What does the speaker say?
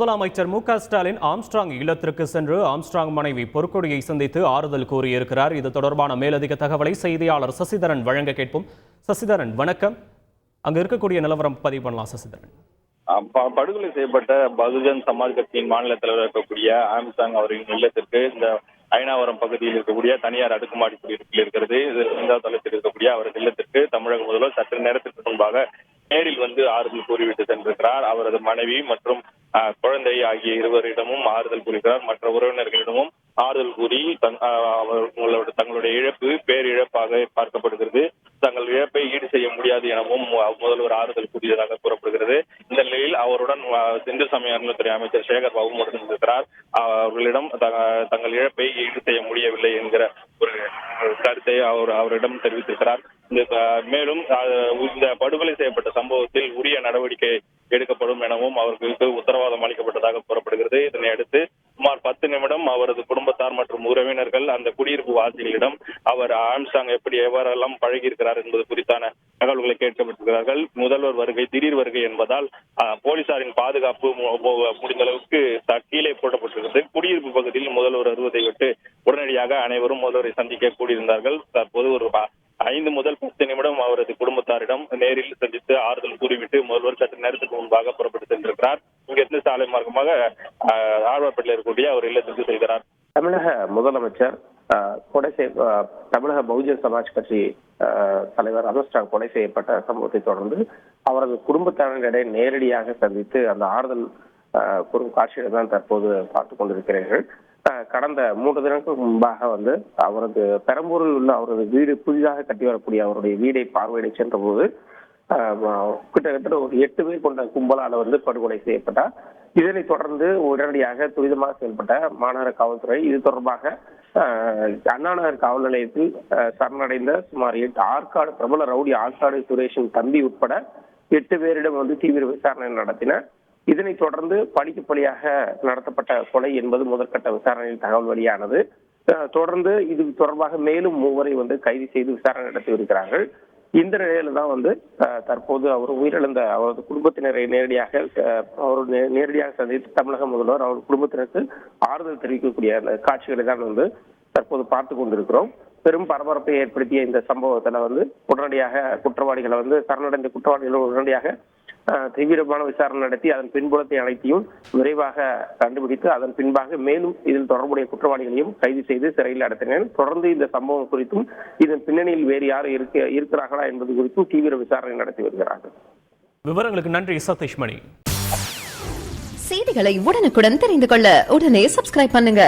முதலமைச்சர் மு.க. ஸ்டாலின் ஆம்ஸ்ட்ராங் இல்லத்திற்கு சென்று ஆம்ஸ்ட்ராங் மனைவி பொற்கொடியை சந்தித்து ஆறுதல் கூறியிருக்கிறார். இது தொடர்பான மேலதிக தகவலை செய்தியாளர் சசிதரன் வழங்க கேட்போம். சசிதரன், வணக்கம். அங்க இருக்கக்கூடிய நிலவரம் பதிவு பண்ணலாம். சசிதரன், படுகொலை செய்யப்பட்ட பகுஜன் சமாஜ் கட்சியின் மாநில தலைவர் இருக்கக்கூடிய ஆம்ஸ்ட்ராங் அவர்களின் இல்லத்திற்கு இந்த ஐநாவரம் பகுதியில் இருக்கக்கூடிய தனியார் அடுக்குமாடி குடியிருப்பில் இருக்கிறது. இரண்டாவது தளத்தில் இருக்கக்கூடிய அவரது இல்லத்திற்கு தமிழக முதல்வர் சற்று நேரத்திற்கு முன்பாக நேரில் வந்து ஆறுதல் கூறிவிட்டு சென்றிருக்கிறார். அவரது மனைவி மற்றும் குழந்தை ஆகிய இருவரிடமும் ஆறுதல் கூறுகிறார். மற்ற உறவினர்களிடமும் ஆறுதல் கூறி தங்களுடைய இழப்பு பேரிழப்பாக பார்க்கப்படுகிறது. தங்கள் இழப்பை ஈடு செய்ய முடியாது எனவும் முதல்வர் ஆறுதல் கூறியதாக கூறப்படுகிறது. இந்த நிலையில் அவருடன் இந்து சமய அறநிலையத்துறை அமைச்சர் சேகர் பாபு இருக்கிறார். அவர்களிடம் தங்கள் இழப்பை ஈடு செய்ய முடியவில்லை என்கிற ஒரு கருத்தை அவரிடம் தெரிவித்திருக்கிறார். மேலும் இந்த படுகொலை செய்யப்பட்ட சம்பவத்தில் உரிய நடவடிக்கை எடுக்கப்படும் எனவும் அவர்களுக்கு உத்தரவாதம் அளிக்கப்பட்டதாக கூறப்படுகிறது. இதனையடுத்து சுமார் 10 நிமிடம் அவரது குடும்பத்தார் மற்றும் உறவினர்கள் அந்த குடியிருப்பு வாசிகளிடம் அவர் ஆம்ஸ்ட்ராங் எவ்வாறெல்லாம் பழகியிருக்கிறார் என்பது குறித்தான தகவல்களை கேட்கப்பட்டிருக்கிறார்கள். முதல்வர் வருகை திடீர் வருகை என்பதால் போலீசாரின் பாதுகாப்பு முடிந்த அளவுக்கு கீழே போடப்பட்டிருக்கிறது. குடியிருப்பு பகுதியில் முதல்வர் வருவதை விட்டு உடனடியாக அனைவரும் முதல்வரை சந்திக்க கூடியிருந்தார்கள். தற்போது ஒரு 5 முதல் 10 நிமிடம் அவரது குடும்பத்தாரிடம் நேரில் சந்தித்து ஆறுதல் கூறிவிட்டு முதல்வர் சற்று நேரத்துக்கு முன்பாக புறப்பட்டு சென்றிருக்கிறார். இங்கிருந்து சாலை மார்க்கமாக ஆழ்வார்பேட்டையில் இருக்கக்கூடிய அவர் இல்லத்திற்கு செல்கிறார். தமிழக முதலமைச்சர் தமிழக பகுஜன் சமாஜ் கட்சி தலைவர் ஆம்ஸ்ட்ராங் கொலை செய்யப்பட்ட சம்பவத்தை தொடர்ந்து அவரது குடும்பத்தாரிடையே நேரடியாக சந்தித்து அந்த ஆறுதல் கூறும் காட்சியை தான் தற்போது பார்த்துக் கொண்டிருக்கிறீர்கள். கடந்த 3 தினங்களுக்கு முன்பாக அவரது பெரம்பூரில் உள்ள அவரது வீடு புதிதாக கட்டி வரக்கூடிய அவருடைய வீடை பார்வையிட சென்ற போது கிட்டத்தட்ட ஒரு 8 பேர் கொண்ட கும்பலால் படுகொலை செய்யப்பட்டார். இதனைத் தொடர்ந்து உடனடியாக துரிதமாக செயல்பட்ட மாநகர காவல்துறை இது தொடர்பாக அண்ணாநகர் காவல் நிலையத்தில் சரணடைந்த சுமார் 8 ஆற்காடு பிரபல ரவுடி ஆற்காடு சுரேஷின் தம்பி உட்பட 8 பேரிடம் தீவிர விசாரணை நடத்தினர். இதனைத் தொடர்ந்து படிக்கப்படியாக நடத்தப்பட்ட கொலை என்பது முதற்கட்ட விசாரணையில் தகவல் வெளியானது. தொடர்ந்து இது தொடர்பாக மேலும் 3 வரை கைது செய்து விசாரணை நடத்தி வருகிறார்கள். இந்த நிலையில தான் தற்போது அவர் உயிரிழந்த அவரது குடும்பத்தினரை நேரடியாக சந்தித்து தமிழக முதல்வர் அவர் குடும்பத்தினருக்கு ஆறுதல் தெரிவிக்கக்கூடிய அந்த காட்சிகளை தான் தற்போது பார்த்து கொண்டிருக்கிறோம். பெரும் பரபரப்பை ஏற்படுத்திய இந்த சம்பவத்துல உடனடியாக குற்றவாளிகளை சரணடைந்த குற்றவாளிகள் உடனடியாக தீவிரமான விசாரணை நடத்தி அதன் பின்புலத்தை அனைத்தையும் விரைவாக கண்டுபிடித்து அதன் பின்பாக மேலும் இதில் தொடர்புடைய குற்றவாளிகளையும் கைது செய்து சிறையில் அடைத்தனர். தொடர்ந்து இந்த சம்பவம் குறித்தும் இதன் பின்னணியில் வேறு யார் இருக்கிறார்களா என்பது குறித்தும் தீவிர விசாரணை நடத்தி வருகிறார்கள். விவரங்களுக்கு நன்றி சதீஷ்மணி. செய்திகளை உடனுக்குடன் தெரிந்து கொள்ள உடனே சப்ஸ்கிரைப் பண்ணுங்க.